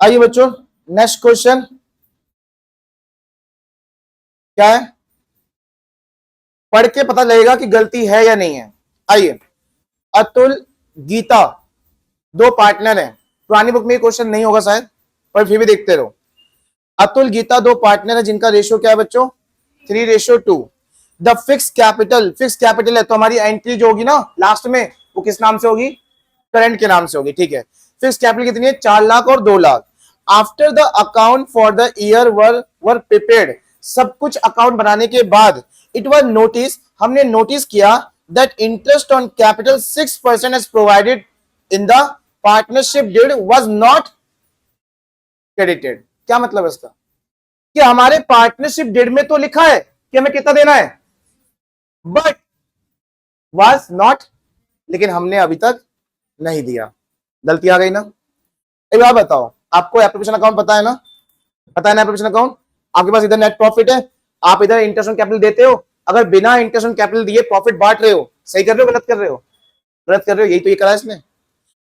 आइए बच्चों, next question क्या है, पढ़ के पता लगेगा कि गलती है या नहीं है। आइए, अतुल गीता दो पार्टनर हैं। पुरानी बुक में ये क्वेश्चन नहीं होगा शायद, पर फिर भी देखते रहो। अतुल गीता दो पार्टनर है जिनका रेशियो क्या है बच्चों, 3:2। द फिक्स कैपिटल है तो हमारी एंट्री जो होगी ना लास्ट में वो किस नाम से होगी, करंट के नाम से होगी। ठीक है, फिक्स कैपिटल कितनी है, 4 लाख और 2 lakh. After the account for the year were prepared, सब कुछ अकाउंट बनाने के बाद इट वाज नोटिस, हमने नोटिस किया that interest on capital 6% as provided in the partnership deed was not credited. क्या मतलब है इसका, कि हमारे पार्टनरशिप डीड में तो लिखा है कि हमें कितना देना है, बट वाज नॉट, लेकिन हमने अभी तक नहीं दिया। गलती आ गई ना। एक बात बताओ, आपको एप्लीकेशन अकाउंट पता है ना, पता है ना एप्लीकेशन अकाउंट। आपके पास इधर नेट प्रॉफिट है, आप इधर इंटरेस्ट ऑन कैपिटल देते हो। अगर बिना इंटरेस्ट ऑन कैपिटल दिए प्रॉफिट बांट रहे हो, सही कर रहे हो गलत कर रहे हो, गलत कर रहे हो। यही तो ये करा इसने।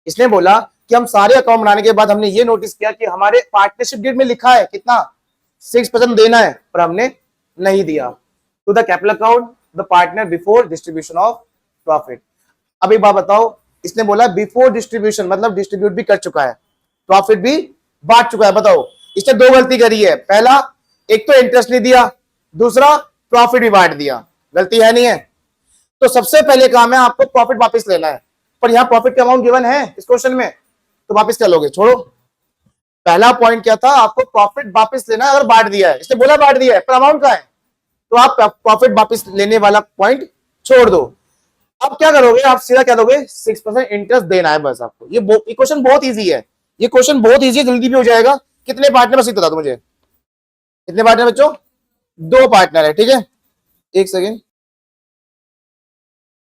इसने बोला कि हम सारे अकाउंट बनाने के बाद हमने ये नोटिस किया कि हमारे पार्टनरशिप डीड में लिखा है कितना, 6% देना है, पर हमने नहीं दिया। To the capital account the partner before distribution of profit. अब एक बात बताओ, इसने बोला बिफोर डिस्ट्रीब्यूशन मतलब डिस्ट्रीब्यूट भी कर चुका है, प्रॉफिट भी बांट चुका है। बताओ, इसने दो गलती करी है। पहला, एक तो इंटरेस्ट नहीं दिया, दूसरा प्रॉफिट भी बांट दिया। गलती है नहीं है? तो सबसे पहले काम है आपको प्रॉफिट वापस लेना है, पर यहां प्रॉफिट का अमाउंट गिवन है इस क्वेश्चन में, तो वापस क्या लोगे, छोड़ो। पहला पॉइंट क्या था, आपको प्रॉफिट वापस लेना है अगर बांट दिया है। इसने बोला बांट दिया है, पर अमाउंट का है, तो आप प्रॉफिट वापस लेने वाला पॉइंट छोड़ दो। अब क्या करोगे, आप सीधा क्या दोगे, 6% इंटरेस्ट देना है बस आपको। ये क्वेश्चन बहुत इजी है, ये क्वेश्चन बहुत इजी है, जल्दी भी हो जाएगा। कितने पार्टनर बस बता दो मुझे, कितने पार्टनर बच्चों, दो पार्टनर है। ठीक है, एक सेकेंड,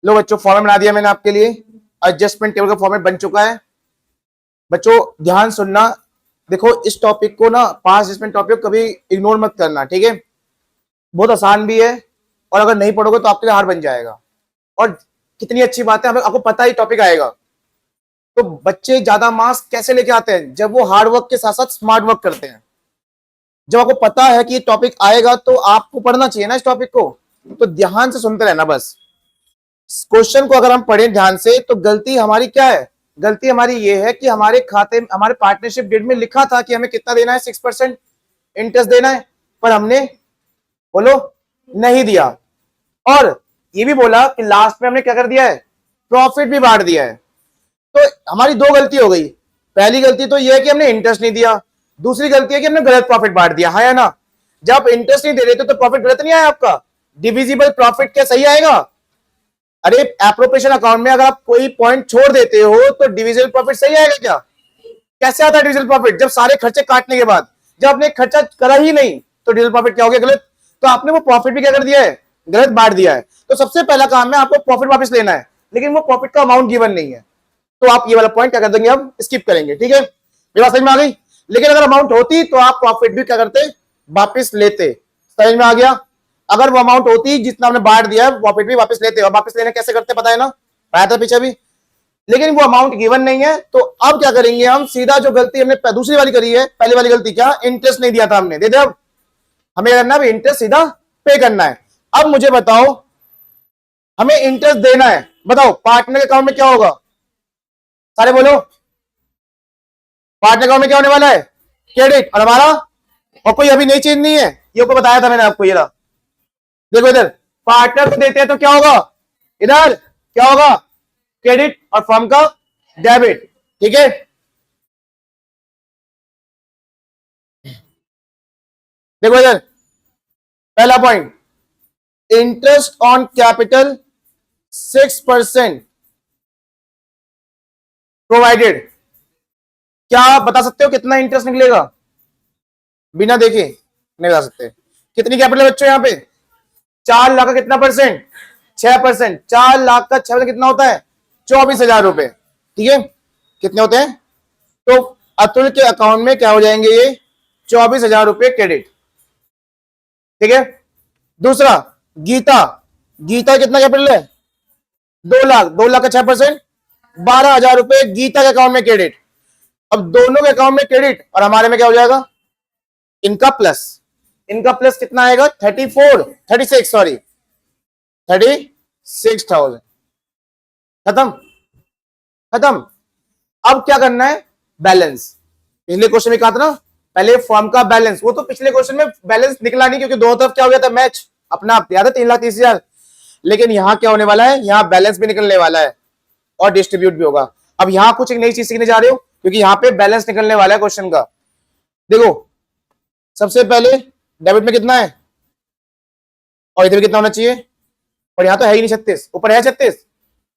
लो बच्चों फॉर्मेट बना दिया मैंने आपके लिए, एडजस्टमेंट टेबल का फॉर्मेट बन चुका है। बच्चों ध्यान सुनना, देखो इस टॉपिक को ना, पांच एडजस्टमेंट टॉपिक कभी इग्नोर मत करना। ठीक है, बहुत आसान भी है, और अगर नहीं पढ़ोगे तो आपके लिए हार्ड बन जाएगा। और कितनी अच्छी बात है, हमें आपको पता ही टॉपिक आएगा। तो बच्चे ज्यादा मार्क्स कैसे लेके आते हैं, जब वो हार्ड वर्क के साथ साथ स्मार्ट वर्क करते हैं। जब आपको पता है कि ये टॉपिक आएगा तो आपको पढ़ना चाहिए ना इस टॉपिक को, तो ध्यान से सुनते रहना बस। क्वेश्चन को अगर हम पढ़ें ध्यान से तो गलती हमारी क्या है, गलती हमारी ये है कि हमारे खाते, हमारे पार्टनरशिप डीड में लिखा था कि हमें कितना देना है, 6% इंटरेस्ट देना है, पर हमने बोलो नहीं दिया। और ये भी बोला कि लास्ट में हमने क्या कर दिया है, प्रॉफिट भी बांट दिया है। तो हमारी दो गलती हो गई। पहली गलती तो यह है कि हमने इंटरेस्ट नहीं दिया, दूसरी गलती है कि हमने गलत प्रॉफिट बांट दिया, है ना। जब इंटरेस्ट नहीं दे रहे थे तो प्रॉफिट गलत नहीं आया आपका, डिविजिबल प्रॉफिट क्या सही आएगा। अरे एप्रोप्रिएशन अकाउंट में अगर आप कोई पॉइंट छोड़ देते हो तो डिविजिबल प्रॉफिट सही आएगा क्या, कैसे आता है डिविजिबल प्रॉफिट, जब सारे खर्चे काटने के बाद, जब आपने खर्चा करा ही नहीं तो डिविजिबल प्रॉफिट क्या हो गया, गलत। तो आपने वो प्रॉफिट भी क्या कर दिया है, गलत बांट दिया है। तो सबसे पहला काम है आपको प्रॉफिट वापस लेना है, लेकिन वो प्रॉफिट का अमाउंट गिवन नहीं है, तो आप ये वाला पॉइंट क्या कर देंगे, अब स्किप करेंगे। ठीक है, मेरी बात समझ में आ गई। लेकिन अगर अमाउंट होती तो आप प्रॉफिट भी क्या करते, वापस लेते। समझ में आ गया। अगर वो अमाउंट होती जितना हमने बांट दिया है, प्रॉफिट भी वापस लेते। और वापस लेने कैसे करते पता है ना, आया था पीछे भी, लेकिन वो अमाउंट गिवन नहीं है। तो अब क्या करेंगे हम, सीधा जो गलती हमने दूसरी वाली करी है, पहली वाली गलती क्या, इंटरेस्ट नहीं दिया था हमने, दे दे। अब हमें करना है इंटरेस्ट सीधा पे करना है। अब मुझे बताओ, हमें इंटरेस्ट देना है, बताओ पार्टनर के अकाउंट में क्या होगा, सारे बोलो। पार्टनर अकाउंट में क्या होने वाला है, क्रेडिट। और हमारा, और कोई अभी नई चीज नहीं है, ये को बताया था मैंने आपको। ये रहा, देखो इधर पार्टनर को देते हैं तो क्या होगा, इधर क्या होगा, क्रेडिट, और फर्म का डेबिट। ठीक है, देखो इधर पहला point, interest on capital 6% provided. क्या आप बता सकते हो कितना इंटरेस्ट निकलेगा, बिना देखे नहीं बता सकते। कितनी कैपिटल है बच्चों यहाँ पे, 4 लाख का कितना परसेंट, 6%। 4 लाख का 6% कितना होता है, 24,000 रुपए। ठीक है, कितने होते हैं, तो अतुल के अकाउंट में क्या हो जाएंगे, ये 24,000 रुपए क्रेडिट। ठीक है, दूसरा गीता, गीता कितना कैपिटल है, 2 लाख, 2 लाख का 6%, 12,000 रुपए गीता के अकाउंट में क्रेडिट। अब दोनों के अकाउंट में क्रेडिट और हमारे में क्या हो जाएगा, इनका प्लस। इनका प्लस कितना आएगा, 36 सॉरी 36,000। खत्म खत्म। अब क्या करना है, बैलेंस। पिछले क्वेश्चन में कहा था ना, पहले फॉर्म का बैलेंस, वो तो पिछले क्वेश्चन में बैलेंस निकला नहीं क्योंकि दोनों तरफ क्या हो गया था, मैच अपना आप, याद है 3,30,000। लेकिन यहां क्या होने वाला है, यहां बैलेंस भी निकलने वाला है और डिस्ट्रीब्यूट भी होगा। अब यहां कुछ एक नई चीज सीखने जा रहे हो क्योंकि यहां पे बैलेंस निकलने वाला है क्वेश्चन का। देखो सबसे पहले डेबिट में कितना है और इधर कितना होना चाहिए, और यहां तो है ही नहीं 36, ऊपर है 36,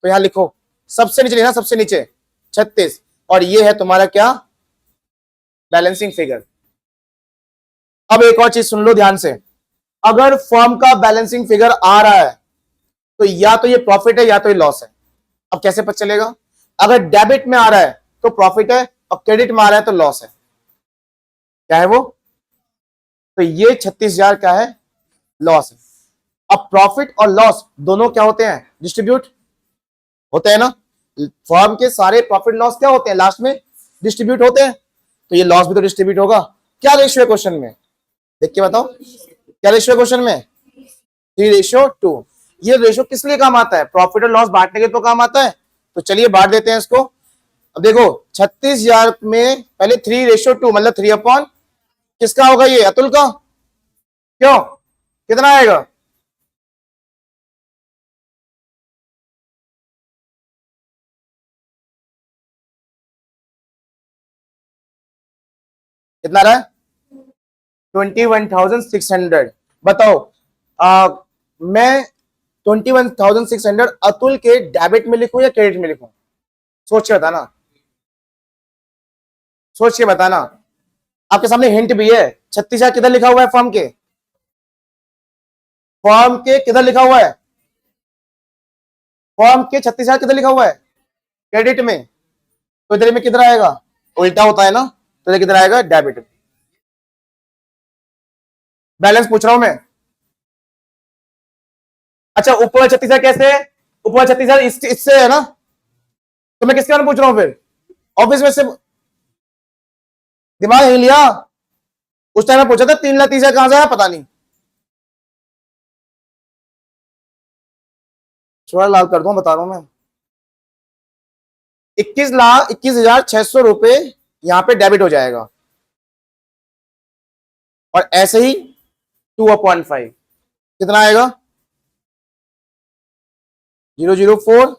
तो यहां लिखो सबसे नीचे लेना, सबसे नीचे 36, और ये है तुम्हारा क्या, बैलेंसिंग फिगर। अब एक और चीज सुन लो ध्यान से, अगर फर्म का बैलेंसिंग फिगर आ रहा है तो या तो ये प्रॉफिट है या तो ये लॉस है। अब कैसे पता चलेगा, अगर डेबिट में आ रहा है तो प्रॉफिट है और क्रेडिट में आ रहा है तो लॉस है। क्या है वो, तो ये 36,000 क्या है, लॉस है। अब प्रॉफिट और लॉस दोनों क्या होते हैं, डिस्ट्रीब्यूट होते हैं ना, फर्म के सारे प्रॉफिट लॉस क्या होते हैं, लास्ट में डिस्ट्रीब्यूट होते हैं, तो ये लॉस भी तो डिस्ट्रीब्यूट होगा। क्या रेशियो है क्वेश्चन में, देख के बताओ क्या रेशियो है क्वेश्चन में, 3:2। ये रेशियो किस लिए काम आता है, प्रॉफिट और लॉस बांटने के तो काम आता है। तो चलिए बांट देते हैं इसको। अब देखो 36,000 में पहले 3:2 मतलब 3 अपॉन किसका होगा, ये अतुल का, क्यों कितना आएगा, कितना रहा है, 21,600। बताओ मैं 21,600 अतुल के डेबिट में लिखूं या क्रेडिट में लिखूं, सोच के बताना, सोच के बताना। आपके सामने हिंट भी है, 36,000 किधर लिखा हुआ है, फर्म के, फर्म के किधर लिखा हुआ है, फर्म के 36,000 किधर लिखा हुआ है, क्रेडिट में, तो इधर में किधर आएगा, उल्टा होता है ना, तो इधर किधर आएगा, डेबिट में। बैलेंस पूछ रहा हूं मैं। अच्छा ऊपर 36,000 कैसे है, ऊपर 36,000 इससे है ना, तो मैं किसके बारे में पूछ रहा हूं फिर, ऑफिस में से दिमाग हिल लिया। उस टाइम में पूछा था 3,30,000 कहां से आया पता नहीं, थोड़ा लाल कर दो, बता रहा हूं मैं, 21,21,600 यहां पे डेबिट हो जाएगा, और ऐसे ही 2/5 कितना आएगा, 004,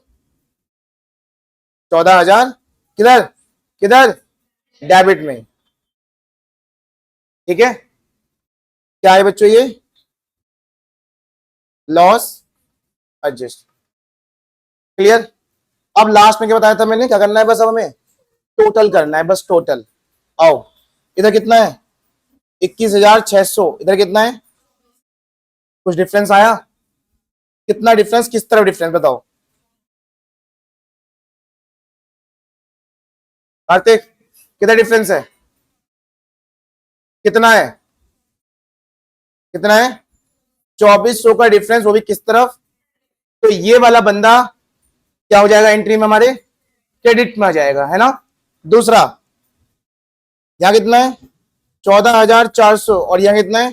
14,000 किधर किधर, डेबिट में। ठीक है, क्या है बच्चों, ये लॉस एडजस्ट, क्लियर। अब लास्ट में क्या बताया था मैंने, क्या करना है, बस अब हमें टोटल करना है, बस टोटल। आओ इधर कितना है, 21,600, इधर कितना है, कुछ डिफरेंस आया, कितना डिफरेंस, किस तरफ डिफरेंस बताओ, कार्तिक कितना डिफरेंस है, कितना है, कितना है, 2,400 का डिफरेंस, वो भी किस तरफ, तो ये वाला बंदा क्या हो जाएगा, एंट्री में हमारे क्रेडिट में आ जाएगा, है ना। दूसरा यहां कितना है, 14,400, और यहां कितना है,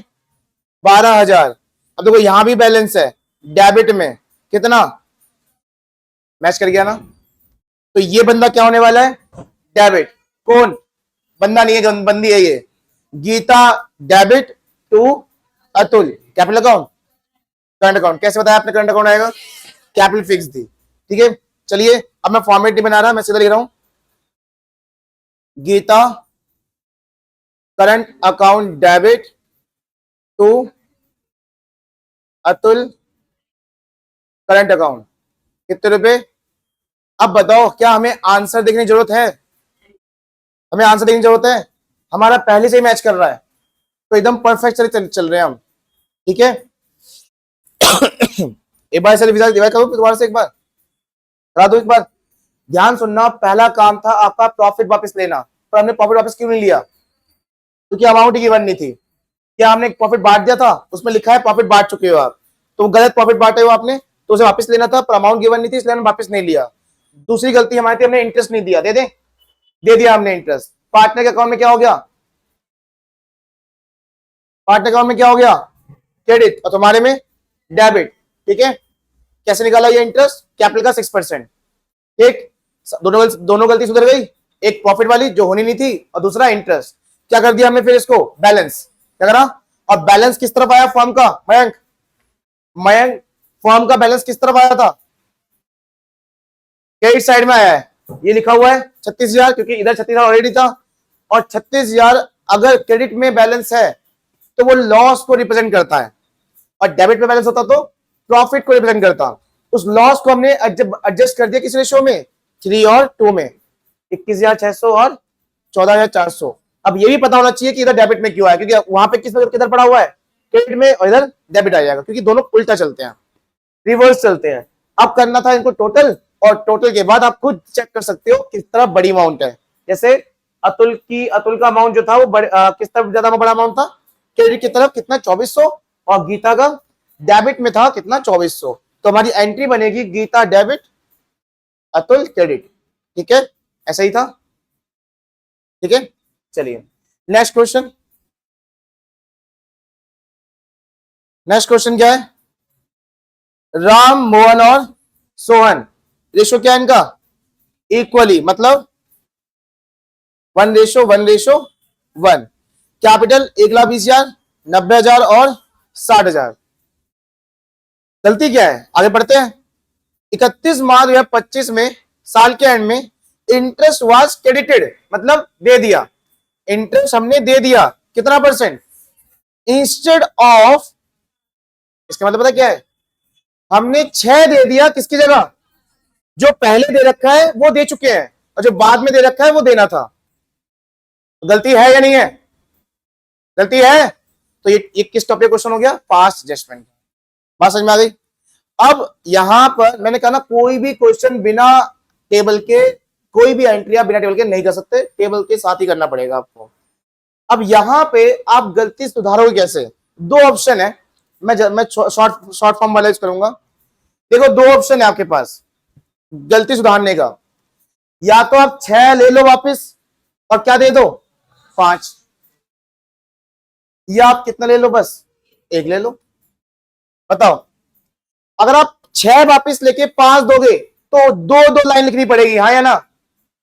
12,000। अब देखो यहां भी बैलेंस है, डेबिट में कितना, मैच कर गया ना, तो ये बंदा क्या होने वाला है, डेबिट। कौन, बंदा नहीं है, बंदी है ये, Gita debit to Atul capital account, current account. कैसे बताया आपने करंट अकाउंट आएगा, कैपिटल फिक्स दी, ठीक है। चलिए अब मैं फॉर्मेट नहीं बना रहा, मैं सीधा लिख रहा हूं, Gita current account debit to Atul current account, कितने रुपए। अब बताओ क्या हमें आंसर देखने की जरूरत है, हमें आंसर देखने की जरूरत है, हमारा पहले से ही मैच कर रहा है, तो एकदम परफेक्ट चल रहे हैं हम, ठीक है। एक बार से रिवाइज करो दोबारा से, एक बार करा दो, एक बार ध्यान सुनना। पहला काम था आपका प्रॉफिट वापस लेना, पर हमने प्रॉफिट वापस क्यों नहीं लिया, क्योंकि अमाउंट गिवन नहीं थी। क्या हमने प्रॉफिट बांट दिया था, उसमें लिखा है प्रॉफिट बांट चुके हो आप, तो गलत प्रॉफिट बांटे हो आपने, तो उसे वापस लेना था, पर अमाउंट गिवन नहीं थी इसलिए हमने वापस नहीं लिया। दूसरी गलती हमारी थी, हमने इंटरेस्ट नहीं दिया, दे दिया हमने इंटरेस्ट, पार्टनर के अकाउंट में क्या हो गया, पार्टनर अकाउंट में क्या हो गया, क्रेडिट, और तुम्हारे में डेबिट। ठीक है, कैसे निकाला ये इंटरेस्ट, कैपिटल का 6%। ठीक, दोनों गलती सुधर गई, एक प्रॉफिट वाली जो होनी नहीं थी और दूसरा इंटरेस्ट। क्या कर दिया हमने फिर इसको, बैलेंस क्या करा, और बैलेंस किस तरफ आया फर्म का, मयंक, मयंक फर्म का बैलेंस किस तरफ आया था, क्रेडिट साइड में आया है। ये लिखा हुआ है 36,000, क्योंकि इधर 36,000 ऑलरेडी था, और 36,000 अगर क्रेडिट में बैलेंस है तो वो लॉस को रिप्रेजेंट करता है, और डेबिट में बैलेंस होता तो प्रॉफिट को रिप्रेजेंट करता। उस लॉस को हमने एडजस्ट कर दिया किस रेशियो में, 3 और 2 में, 21,600 और 14,400। अब ये भी पता होना चाहिए कि इधर डेबिट में क्यों आया, क्योंकि वहां पे किधर पड़ा हुआ है, क्रेडिट में, और इधर डेबिट आ जाएगा, क्योंकि दोनों उल्टा चलते हैं, रिवर्स चलते हैं। अब करना था इनको टोटल, और टोटल के बाद आप खुद चेक कर सकते हो किस तरह बड़ी अमाउंट है। जैसे अतुल का अमाउंट जो था वो किस तरफ ज्यादा बड़ा अमाउंट था, क्रेडिट की तरफ कितना 2400, और गीता का डेबिट में था कितना 2400। तो हमारी एंट्री बनेगी गीता डेबिट, अतुल क्रेडिट। ठीक है, ऐसा ही था। ठीक है, चलिए नेक्स्ट क्वेश्चन। नेक्स्ट क्वेश्चन क्या है, राम, मोहन और सोहन, रेशो क्या है इनका, इक्वली, मतलब 1:1:1। कैपिटल 1,20,000, 90,000 और 60,000। गलती क्या है, आगे बढ़ते हैं। 31 मार्च 2025 में, साल के एंड में, इंटरेस्ट वाज क्रेडिटेड, मतलब दे दिया, इंटरेस्ट हमने दे दिया, कितना परसेंट, इंस्टेड ऑफ, इसका मतलब पता क्या है, हमने 6 दे दिया, किसकी जगह, जो पहले दे रखा है वो दे चुके हैं, और जो बाद में दे रखा है वो देना था। गलती है या नहीं है, गलती है। तो ये किस टॉपिक क्वेश्चन हो गया, पास्ट एडजस्टमेंट। बात समझ में आ गई। अब यहां पर मैंने कहा ना, कोई भी क्वेश्चन बिना टेबल के, कोई भी एंट्री आप बिना टेबल के नहीं कर सकते, टेबल के साथ ही करना पड़ेगा आपको। अब यहां पे आप गलती सुधारोगे कैसे, दो ऑप्शन है, मैं शॉर्ट फॉर्म वाला यूज करूंगा। देखो दो ऑप्शन है आपके पास गलती सुधारने का, या तो आप 6 ले लो वापस और क्या दे दो 5, या आप कितना ले लो, बस 1 ले लो। बताओ, अगर आप 6 वापस लेके 5 दोगे तो दो लाइन लिखनी पड़ेगी, हाँ या ना।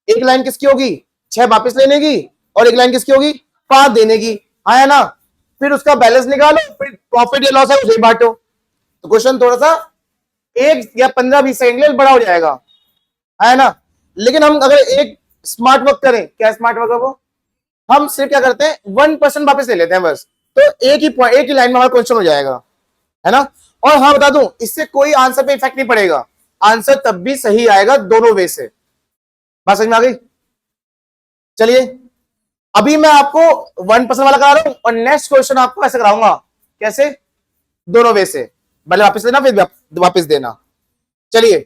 एक लाइन किसकी होगी, 6 वापस लेने की, और एक लाइन किसकी होगी, 5 देने की, हाँ या ना। फिर उसका बैलेंस निकालो, फिर प्रॉफिट या लॉस है उसे बांटो। तो क्वेश्चन थोड़ा सा 1 या 15-20 सेकंड के लिए बड़ा हो जाएगा, है ना। लेकिन हम अगर एक स्मार्ट वर्क करें, क्या स्मार्ट वर्क है वो, हम सिर्फ क्या करते हैं 1% वापस ले लेते हैं बस, तो एक ही लाइन में हमारा क्वेश्चन हो जाएगा, है ना। और हाँ बता दूं, इससे कोई आंसर पे इफेक्ट नहीं पड़ेगा, आंसर तब भी सही आएगा दोनों वे से। बात समझ में आ गई। चलिए अभी मैं आपको 1% वाला करा रहा हूं, और नेक्स्ट क्वेश्चन आपको ऐसे कराऊंगा, कैसे, दोनों वे से, पहले वापस लेना फिर वापस देना। चलिए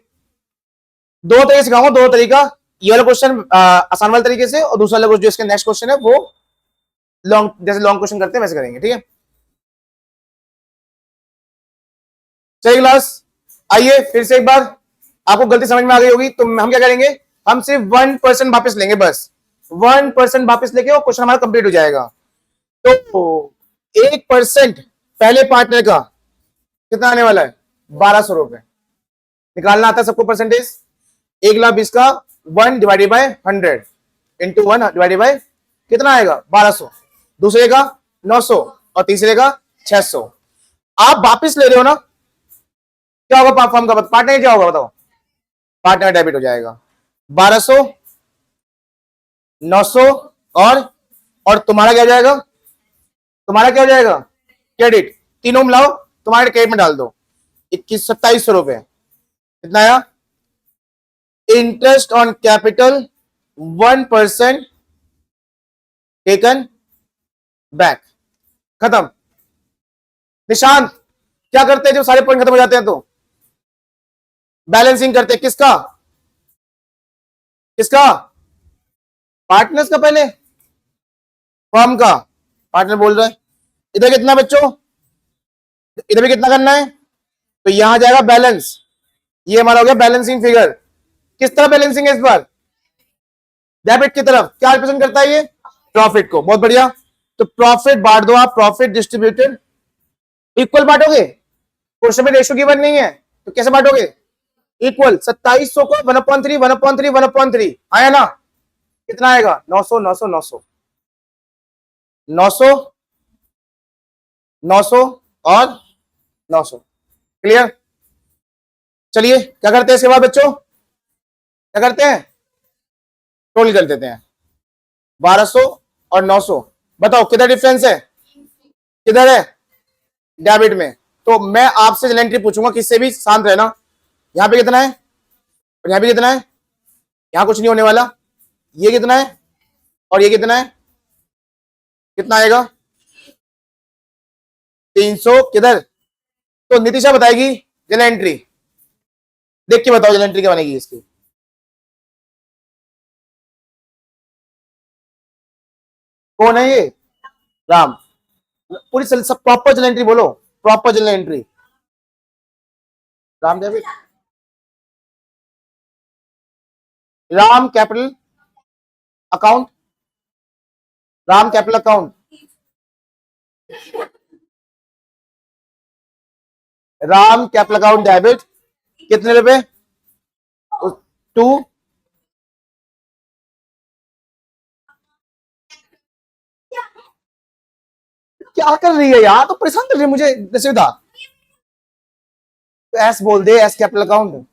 2 तरीके सिखाऊंगा, 2 तरीका, ये वाला क्वेश्चन आसान वाले तरीके से, और दूसरा वाला जो इसका नेक्स्ट क्वेश्चन है वो लॉन्ग, जैसे लॉन्ग क्वेश्चन करते हैं वैसे करेंगे। ठीक है, चलिए क्लास, आइए फिर से एक बार, आपको गलती समझ में आ गई होगी, तो हम क्या करेंगे, हम सिर्फ 1% वापस लेंगे, बस 1% वापस लेके वो क्वेश्चन हमारा कंप्लीट हो जाएगा। तो 1% पहले पार्टनर का कितना आने वाला है, 1,200 रुपए निकालना आता है सबको परसेंटेज। 1,20,000 का 1 divided by 100 into 1 divided by कितना आएगा 1,200, दूसरे का 900 और तीसरे का 600। आप वापिस ले रहे हो ना, क्या होगा फॉर्म का, पार्टनर क्या होगा बताओ, पार्टनर डेबिट हो जाएगा 1,200, 900 और तुम्हारा क्या हो जाएगा, तुम्हारा क्या हो जाएगा क्रेडिट, तीनों मिलाओ, तुम्हारे क्रेडिट में डाल दो 2,700 रुपए। कितना आया, interest on capital 1% taken back, खत्म। निशांत क्या करते हैं जब सारे पॉइंट खत्म हो जाते हैं, तो बैलेंसिंग करते हैं, किसका किसका, पार्टनर्स का, पहले फर्म का, पार्टनर बोल रहा है। इधर कितना बच्चों, इधर भी कितना करना है, तो यहां जाएगा बैलेंस, ये हमारा हो गया बैलेंसिंग फिगर। किस तरह बैलेंसिंग है इस बार, डेबिट की तरफ, क्या रिप्रेजेंट करता है ये, प्रॉफिट को, बहुत बढ़िया। तो प्रॉफिट बांट दो आप, प्रॉफिट डिस्ट्रीब्यूटेड इक्वल बांटोगे, क्वेश्चन में रेशियो गिवन नहीं है तो कैसे बांटोगे? इक्वल। 2700 को 1/3 1/3 1/3 आया ना, कितना आएगा? 900 900 900 900 900 और 900। क्लियर? चलिए क्या करते हैं इसके बाद बच्चों, क्या करते हैं? टोटल कर देते हैं 1200 और 900। बताओ किधर डिफरेंस है, किधर है? डेबिट में। तो मैं आपसे जनरल एंट्री पूछूंगा, किससे भी शांत रहना। यहां पे कितना है और यहां पे कितना है? यहां कुछ नहीं होने वाला। ये कितना है और ये कितना है? कितना आएगा? 300 किधर? तो नितिशा बताएगी जनरल एंट्री, देख के बताओ जनरल एंट्री क्या बनेगी इसकी। कौन है ये? राम। पूरी सब प्रॉपर जनरल एंट्री बोलो, proper general entry. Ram debit, Ram capital account, Ram capital account, Ram capital account debit कितने रुपए? 2। क्या कर रही है यार, तो परेशान कर रही है मुझे सुविधा। तो एस बोल दे, S capital account.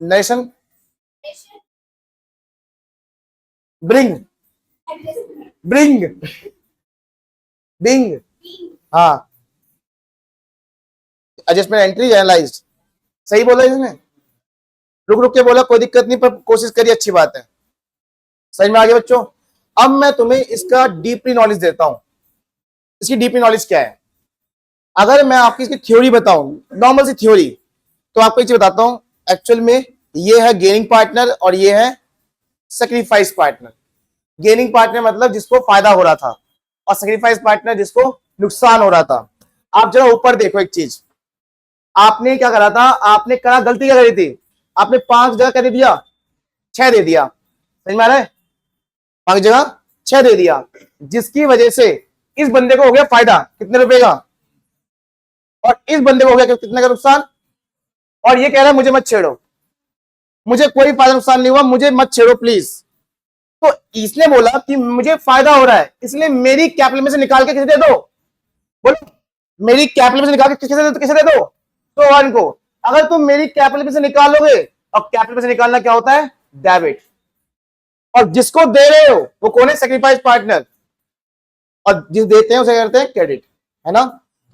Nation bring, bring बिंग, हाँ। एडजस्टमेंट एंट्री एनालाइज्ड, सही बोला इसने, रुक रुक के बोला, कोई दिक्कत नहीं, पर कोशिश करिए, अच्छी बात है। समझ में आ गया बच्चों? अब मैं तुम्हें इसका डीपली नॉलेज देता हूं। इसकी डीपली नॉलेज क्या है? अगर मैं आपकी इसकी थ्योरी बताऊं, नॉर्मल सी थ्योरी, तो आपको एक चीज बताता हूं। एक्चुअल में ये है गेनिंग पार्टनर और ये है सेक्रीफाइस पार्टनर। गेनिंग पार्टनर मतलब जिसको फायदा हो रहा था, और सेक्रीफाइस पार्टनर जिसको नुकसान हो रहा था। आप जरा ऊपर देखो एक चीज, आपने क्या करा था? आपने करा, गलती क्या करी थी? आपने 5 जगह कर दिया, 6 दे दिया। समझ में आ रहा है? 5 जगह 6 दे दिया, जिसकी वजह से इस बंदे को हो गया फायदा कितने रुपए का, और इस बंदे को हो गया कितने का नुकसान। और ये कह रहा है मुझे मत छेड़ो, मुझे कोई फायदा नुकसान नहीं हुआ, मुझे मत छेड़ो प्लीज। तो इसने बोला कि मुझे फायदा हो रहा है, इसलिए मेरी कैपिटल में से निकाल के किसे दे दो? बोलो, मेरी कैपिटल में से निकाल के किसे दे दो? किसे दे दो? तो वन को। अगर तुम मेरी कैपिटल में से निकालोगे, और कैपिटल में से निकालना क्या होता है? डेबिट। और जिसको दे रहे हो वो कौन है? Sacrifice partner. और जिस देते हैं उसे करते हैं क्रेडिट, है ना?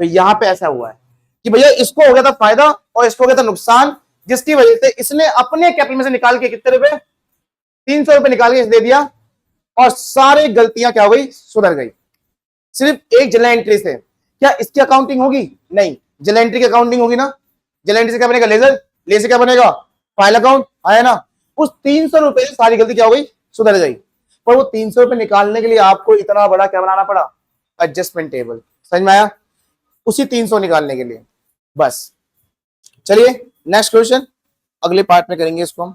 तो यहां पे ऐसा हुआ है कि भैया इसको हो गया था फायदा और इसको हो गया था नुकसान, जिसकी वजह से इसने अपने कैपिटल में से निकाल के कितने रुपए? 300 रुपए निकाल के दे दिया, और सारी गलतियां क्या हो गई? सुधर गई, सिर्फ एक जनरल एंट्री से। क्या इसकी अकाउंटिंग होगी? नहीं, जनरल एंट्री की अकाउंटिंग होगी ना। जनरल एंट्री से क्या बनेगा? लेजर। ले से क्या बनेगा? फाइल अकाउंट, आया ना? उस 300 रुपए से सारी गलती क्या हो गई? सुधर गई। पर वो 300 रुपए निकालने के लिए आपको इतना बड़ा क्या बनाना पड़ा? Adjustment table. समझ में आया? उसी 300 निकालने के लिए बस। चलिए नेक्स्ट क्वेश्चन, अगले पार्ट में करेंगे इसको हम।